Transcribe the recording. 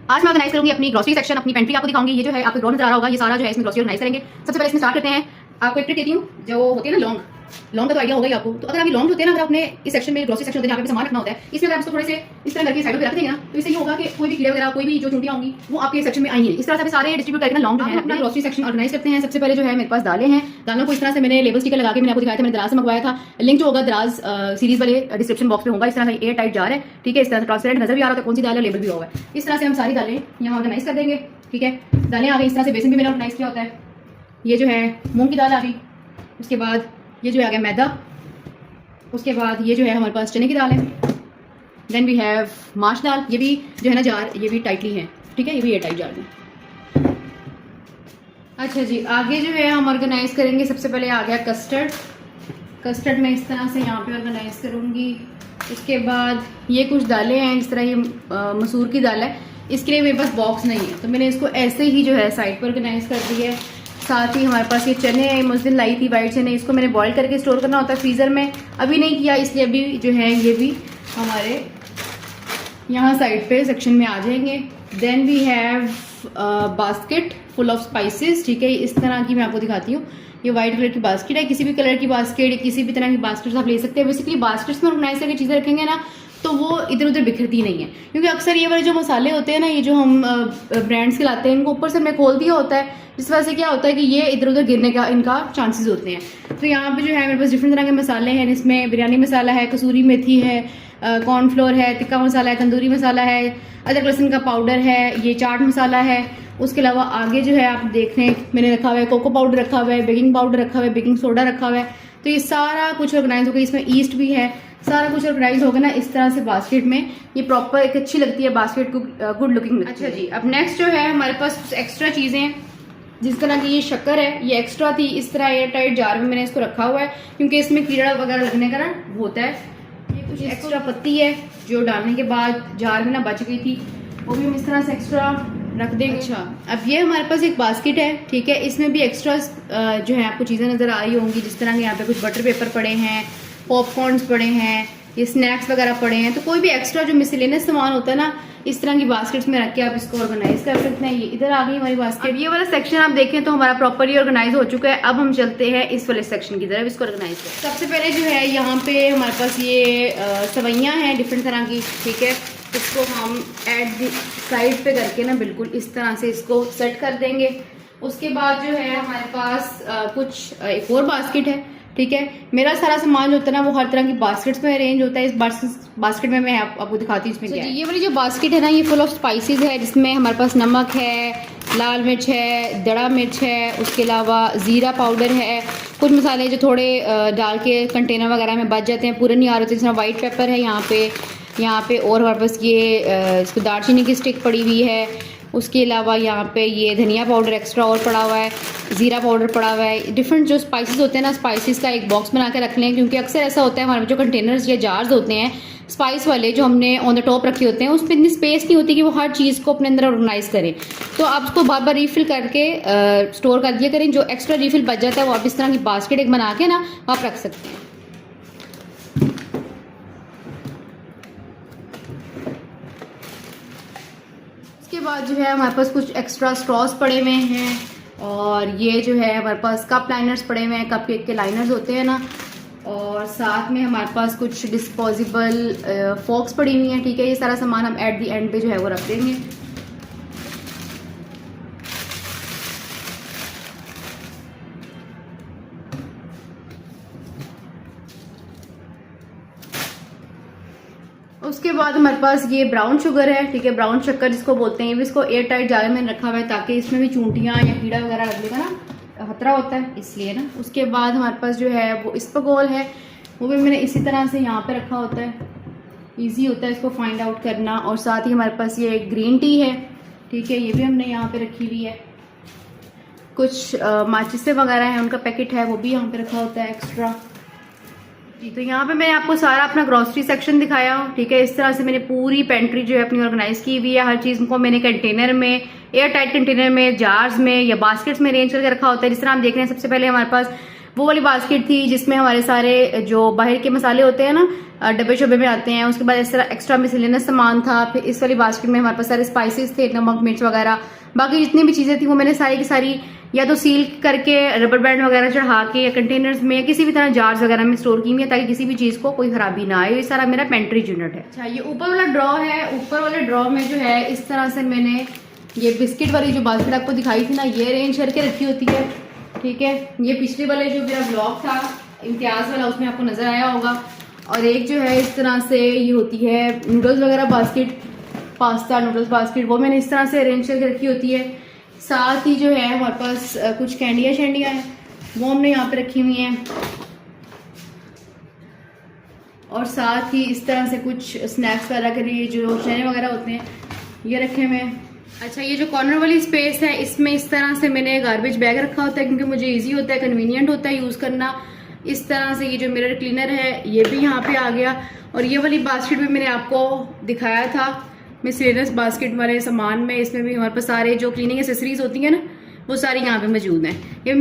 आज मैं ऑर्गेनाइज करूंगी अपनी ग्रोसरी सेक्शन, अपनी पेंट्री आपको दिखाऊंगी। ये जो है आपको ग्रो नजर आ रहा होगा, ये सारा जो है इसमें ग्रोसरी ऑर्गेनाइज करेंगे। सबसे पहले इसमें स्टार्ट करते हैं। आपको एक ट्रिक देती हूँ, जो होती है ना लॉन्ग का तो आइडिया होगा ही आपको। तो अगर अभी लॉन्ग होते हैं ना, अगर आपने इस सेक्शन में ग्रोसरी सेक्शन होते हैं जहाँ पे सामान रखना होता है, इसमें अगर आप इसको थोड़े से इस तरह करके साइड पे रख देंगे ना, तो इससे ये होगा कि कोई भी कीड़े वगैरह कोई भी जो चूंटियां होंगी वो आपके सेक्शन में आएंगी। इस तरह से सारे डिस्ट्रीब्यूट करके लॉन्ग है अपना ग्रोसरी सेक्शन ऑर्गेनाइज करते हैं। सबसे पहले जो है मेरे पास दालें हैं। दालों को इस तरह से मैंने लेबल स्टिकर लगा के मैंने आपको दिखाया था, मैंने दराज से मंगवाया था। लिंक जो होगा दराज सीरीज वाले डिस्क्रिप्शन बॉक्स में होगा। इस तरह से एयर टाइट जार है, ठीक है। इस तरह से ट्रांसपेरेंट नजर भी आ रहा है कौन सी दाल है, लेबल भी होगा। इस तरह से हम सारी दालें यहाँ ऑर्गेनाइज कर देंगे, ठीक है। दालें आ गई। इस तरह से बेसन भी मैंने ऑर्गेनाइज किया होता है। ये जो है मूंग की दाल आ गई। उसके बाद ये जो है आ गया मैदा। उसके बाद ये जो है हमारे पास चने की दाल है। देन वी हैव माश दाल। ये भी जो है ना जार, ये भी टाइटली है, ठीक है। ये भी एयर टाइट जार में। अच्छा जी, आगे जो है हम ऑर्गेनाइज करेंगे। सबसे पहले आ गया कस्टर्ड में इस तरह से यहाँ पे ऑर्गेनाइज करूँगी। उसके बाद ये कुछ दालें हैं, इस तरह ये मसूर की दाल है। इसके लिए मेरे पास बॉक्स नहीं है, तो मैंने इसको ऐसे ही जो है साइड पर ऑर्गेनाइज कर दी है। साथ ही हमारे पास ये चने हैं, उस दिन लाई थी वाइट चने। इसको मैंने बॉईल करके स्टोर करना होता है फ्रीज़र में, अभी नहीं किया, इसलिए अभी जो है ये भी हमारे यहाँ साइड पे सेक्शन में आ जाएंगे। Then we have basket full of spices, ठीक है। इस तरह की मैं आपको दिखाती हूँ। ये व्हाइट कलर की बास्केट है। किसी भी कलर की बास्केट, किसी भी तरह की बास्केट आप ले सकते हैं। बेसिकली बास्केट्स में ऑर्गेनाइज करके चीज़ें रखेंगे ना, तो वो इधर उधर बिखरती नहीं है। क्योंकि अक्सर ये वाले जो मसाले होते हैं ना, ये जो हम ब्रांड्स के लाते हैं, इनको ऊपर से मैं खोल दिया होता है, जिस वजह से क्या होता है कि ये इधर उधर गिरने का इनका चांसेस होते हैं। तो यहाँ पे जो है मेरे पास डिफरेंट तरह के मसाले हैं। इसमें बिरयानी मसाला है, कसूरी मेथी है, कॉर्नफ्लोर है, टिक्का मसाला है, तंदूरी मसाला है, अदरक लहसुन का पाउडर है, ये चाट मसाला है। उसके अलावा आगे जो है आप देख रहे हैं मैंने रखा हुआ है कोको पाउडर रखा हुआ है, बेकिंग पाउडर रखा हुआ है, बेकिंग सोडा रखा हुआ है। तो ये सारा कुछ ऑर्गेनाइज होगा। इसमें ईस्ट भी है, सारा कुछ ऑर्गेनाइज होगा ना इस तरह से बास्केट में। ये प्रॉपर एक अच्छी लगती है बास्केट को, गुड लुकिंग। अच्छा जी, अब नेक्स्ट जो है हमारे पास कुछ एक्स्ट्रा चीजें, जिस तरह की ये शक्कर है, ये एक्स्ट्रा थी। इस तरह एयर टाइट जार में मैंने इसको रखा हुआ है, क्योंकि इसमें कीड़ा वगैरह लगने का ना होता है। ये कुछ एक्स्ट्रा पत्ती है जो डालने के बाद जार में ना बच गई थी, वो भी हम इस तरह से एक्स्ट्रा रख देंगे। अच्छा, अब ये हमारे पास एक बास्केट है, ठीक है। इसमें भी एक्स्ट्रा जो है आपको चीज़ें नज़र आ रही होंगी। जिस तरह के यहाँ पे कुछ बटर पेपर पड़े हैं, पॉपकॉर्न्स पड़े हैं, ये स्नैक्स वगैरह पड़े हैं। तो कोई भी एक्स्ट्रा जो मिसलेनियस सामान होता है ना, इस तरह की बास्केट्स में रख के आप इसको ऑर्गेनाइज कर सकते हैं। ये इधर आ गई हमारी बास्केट। ये वाला सेक्शन आप देखें तो हमारा प्रॉपरली ऑर्गेनाइज हो चुका है। अब हम चलते हैं इस वाले सेक्शन की तरफ, इसको ऑर्गेनाइज करें। सबसे पहले जो है यहाँ पे हमारे पास ये सवैयाँ हैं डिफरेंट तरह की, ठीक है। इसको हम एट द साइड पे करके ना बिल्कुल इस तरह से इसको सेट कर देंगे। उसके बाद जो है हमारे पास कुछ एक और बास्केट है, ठीक है। मेरा सारा सामान जो होता है ना वो हर तरह की बास्केट्स में अरेंज होता है। इस बास्केट में मैं आपको दिखाती हूँ इसमें क्या है। ये वाली जो बास्केट है ना, ये फुल ऑफ स्पाइसेस है, जिसमें हमारे पास नमक है, लाल मिर्च है, दड़ा मिर्च है, उसके अलावा ज़ीरा पाउडर है। कुछ मसाले जो थोड़े डाल के कंटेनर वगैरह में बच जाते हैं, पूरे नहीं आ रहे होते। जिसमें वाइट पेपर है यहाँ पे और हमारे पास ये इसको दालचीनी की स्टिक पड़ी हुई है। उसके अलावा यहाँ पे ये धनिया पाउडर एक्स्ट्रा और पड़ा हुआ है, ज़ीरा पाउडर पड़ा हुआ है। डिफरेंट जो स्पाइसेस होते हैं ना, स्पाइसेस का एक बॉक्स बना के रख लें, क्योंकि अक्सर ऐसा होता है हमारे जो कंटेनर्स या जार्स होते हैं स्पाइस वाले जो हमने ऑन द टॉप रखे होते हैं, उसमें इतनी स्पेस नहीं होती कि वो हर चीज़ को अपने अंदर ऑर्गेनाइज करें। तो आप उसको बार बार रीफिल करके स्टोर कर दिया करें। जो एक्स्ट्रा रीफिल बच जाता है वो आप इस तरह की बास्केट एक बना के ना आप रख सकते हैं। उसके बाद जो है हमारे पास कुछ एक्स्ट्रा स्ट्रॉस पड़े हुए हैं, और ये जो है हमारे पास कप लाइनर्स पड़े हुए हैं, कप केक के लाइनर्स होते हैं ना। और साथ में हमारे पास कुछ डिस्पोजेबल फोक्स पड़ी हुई हैं, ठीक है। ये सारा सामान हम एट द एंड पे जो है वो रख देंगे। उसके बाद हमारे पास ये ब्राउन शुगर है, ठीक है। ब्राउन शक्कर जिसको बोलते हैं, ये भी इसको एयर टाइट जार में रखा हुआ है, ताकि इसमें भी चूंटियां या कीड़ा वगैरह लगने का ना खतरा होता है, इसलिए ना। उसके बाद हमारे पास जो है वो इस्पगोल है, वो भी मैंने इसी तरह से यहाँ पे रखा होता है, इजी होता है इसको फाइंड आउट करना। और साथ ही हमारे पास ये ग्रीन टी है, ठीक है। ये भी हमने यहाँ पे रखी हुई है। कुछ माचिसें वगैरह हैं, उनका पैकेट है, वो भी यहाँ पे रखा होता है एक्स्ट्रा जी। तो यहाँ पे मैंने आपको सारा अपना ग्रोसरी सेक्शन दिखाया, ठीक है। इस तरह से मैंने पूरी पेंट्री जो है अपनी ऑर्गेनाइज की हुई है। हर चीज़ को मैंने कंटेनर में, एयर टाइट कंटेनर में, जार्स में या बास्केट्स में अरेंज करके रखा होता है। जिस तरह हम देख रहे हैं, सबसे पहले हमारे पास वो वाली बास्केट थी जिसमें हमारे सारे जो बाहर के मसाले होते हैं ना डब्बे शब्बे में आते हैं, उसके बाद इस तरह एक्स्ट्रा मिसलेनियस सामान था। फिर इस वाली बास्केट में हमारे पास सारे स्पाइसेस थे, नमक मिर्च वगैरह, बाकी जितनी भी चीज़ें थी वो मैंने सारी की सारी या तो सील करके रबर बैंड वगैरह चढ़ा के या कंटेनर्स में या किसी भी तरह जार्स वगैरह में स्टोर की हुई है ताकि किसी भी चीज़ को कोई खराबी ना आए। ये सारा मेरा पेंट्री यूनिट है। अच्छा, ये ऊपर वाला ड्रॉ है। ऊपर वाले ड्रॉ में जो है इस तरह से मैंने ये बिस्किट वाली जो बास्केट आपको दिखाई थी ना, ये अरेंज करके रखी होती है। ठीक है, ये पिछले वाले जो मेरा ब्लॉग था इम्तियाज़ वाला, उसमें आपको नजर आया होगा। और एक जो है इस तरह से ये होती है नूडल्स वगैरह बास्केट, पास्ता नूडल्स बास्केट, वो मैंने इस तरह से अरेंज करके रखी होती है। साथ ही जो है हमारे पास कुछ कैंडियाँ शैंडियाँ हैं, वो हमने यहाँ पे रखी हुई हैं। और साथ ही इस तरह से कुछ स्नैक्स वगैरह के लिए जो चने वगैरह होते हैं ये रखे हुए हैं। अच्छा, ये जो कॉर्नर वाली स्पेस है इसमें इस तरह से मैंने गार्बेज बैग रखा होता है क्योंकि मुझे इजी होता है, कन्वीनियंट होता है यूज़ करना। इस तरह से ये जो मिरर क्लीनर है ये भी यहाँ पे आ गया। और ये वाली बास्केट भी मैंने आपको दिखाया था मिसलेनियस बास्केट वाले सामान में, इसमें भी हमारे पास सारे जो क्लीनिंग एसेसरीज होती हैं ना वो सारी यहाँ पे मौजूद हैं। ये